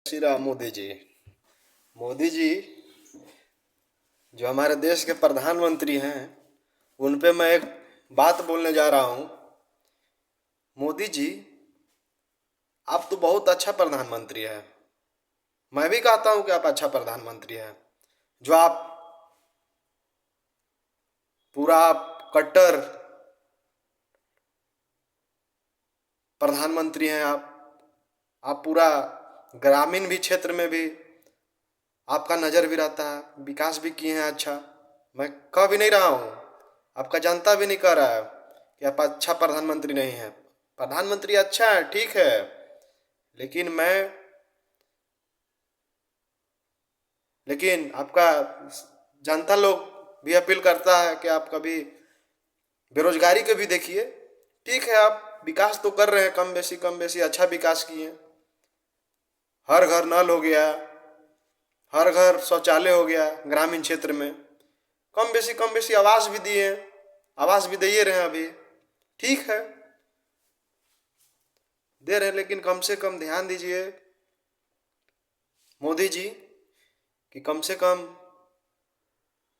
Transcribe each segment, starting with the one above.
श्री राम। मोदी जी जो हमारे देश के प्रधानमंत्री हैं, उन पे मैं एक बात बोलने जा रहा हूँ। मोदी जी, आप तो बहुत अच्छा प्रधानमंत्री हैं। मैं भी कहता हूँ कि आप अच्छा प्रधानमंत्री हैं। जो आप पूरा कट्टर प्रधानमंत्री हैं। आप पूरा ग्रामीण भी क्षेत्र में भी आपका नज़र भी रहता है, विकास भी किए हैं अच्छा। मैं कह भी नहीं रहा हूँ, आपका जनता भी नहीं कह रहा है कि आप अच्छा प्रधानमंत्री नहीं है। प्रधानमंत्री अच्छा है, ठीक है, लेकिन आपका जनता लोग भी अपील करता है कि आप कभी बेरोजगारी को भी देखिए। ठीक है, आप विकास तो कर रहे हैं, कम बेसी अच्छा विकास किए। हर घर नल हो गया, हर घर शौचालय हो गया ग्रामीण क्षेत्र में। कम बेसी आवास भी दिए, आवास भी दे रहे हैं अभी। ठीक है, दे रहे हैं, लेकिन कम से कम ध्यान दीजिए मोदी जी कि कम से कम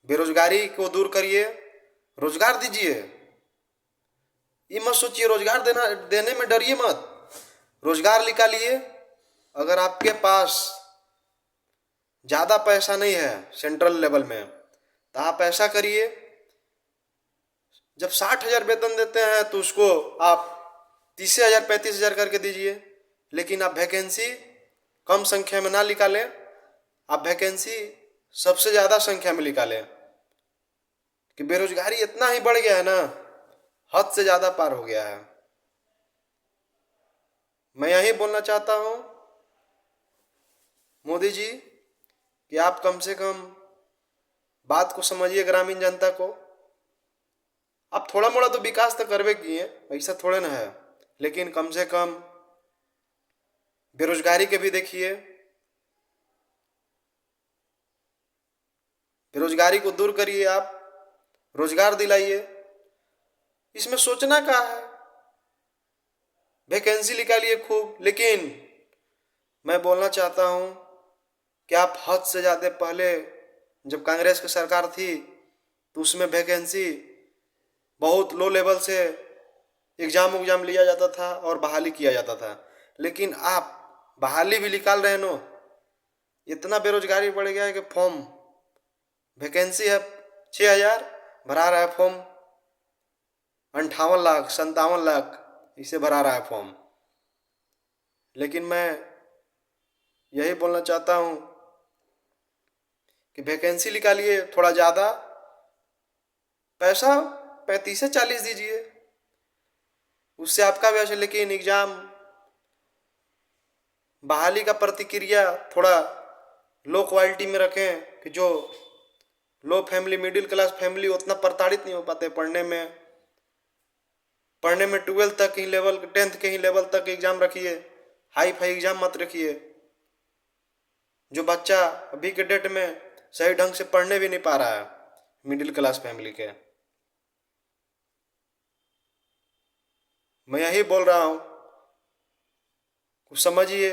बेरोजगारी को दूर करिए, रोजगार दीजिए। ये मत सोचिए रोजगार देने में डरिए मत। रोजगार निकालिए। अगर आपके पास ज़्यादा पैसा नहीं है सेंट्रल लेवल में, तो आप ऐसा करिए, जब 60,000 वेतन देते हैं तो उसको आप 30,000 35,000 करके दीजिए। लेकिन आप वैकेंसी कम संख्या में ना निकालें, आप वैकेंसी सबसे ज़्यादा संख्या में निकालें। कि बेरोजगारी इतना ही बढ़ गया है ना, हद से ज़्यादा पार हो गया है। मैं यही बोलना चाहता हूँ मोदी जी कि आप कम से कम बात को समझिए, ग्रामीण जनता को। आप थोड़ा मोड़ा तो विकास तो करवे किए, ऐसा थोड़े ना है, लेकिन कम से कम बेरोजगारी के भी देखिए। बेरोजगारी को दूर करिए, आप रोजगार दिलाइए। इसमें सोचना क्या है, वैकेंसी निकालिए खूब। लेकिन मैं बोलना चाहता हूँ कि आप हद से ज़्यादा, पहले जब कांग्रेस की सरकार थी तो उसमें वैकेंसी बहुत लो लेवल से एग्जाम लिया जाता था और बहाली किया जाता था। लेकिन आप बहाली भी निकाल रहे हैं नो। इतना बेरोजगारी बढ़ गया है कि फॉर्म वैकेंसी है 6,000, भरा रहा है फॉर्म 58 लाख 57 लाख, इसे भरा रहा है फॉर्म। लेकिन मैं यही बोलना चाहता हूँ कि वैकेंसी निकालिए, थोड़ा ज़्यादा पैसा 35 से 40 दीजिए, उससे आपका भी अच्छा। लेकिन एग्जाम बहाली का प्रक्रिया थोड़ा लो क्वालिटी में रखें कि जो लो फैमिली, मिडिल क्लास फैमिली उतना प्रताड़ित नहीं हो पाते पढ़ने में। 12th तक ही लेवल, 10th के ही लेवल तक एग्जाम रखिए, हाई फाई एग्जाम मत रखिए। जो बच्चा अभी के डेट में सही ढंग से पढ़ने भी नहीं पा रहा है, मिडिल क्लास फैमिली के, मैं यही बोल रहा हूँ, कुछ समझिए।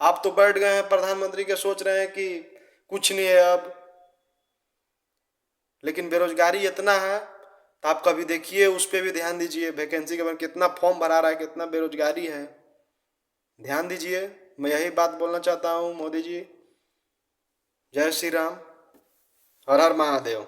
आप तो बैठ गए हैं प्रधानमंत्री के, सोच रहे हैं कि कुछ नहीं है अब। लेकिन बेरोजगारी इतना है, तो आप कभी देखिए, उस पर भी ध्यान दीजिए। वैकेंसी के बाद कितना फॉर्म भरा रहा है, कितना बेरोजगारी है, ध्यान दीजिए। मैं यही बात बोलना चाहता हूँ मोदी जी। जय श्री राम, हर हर महादेव।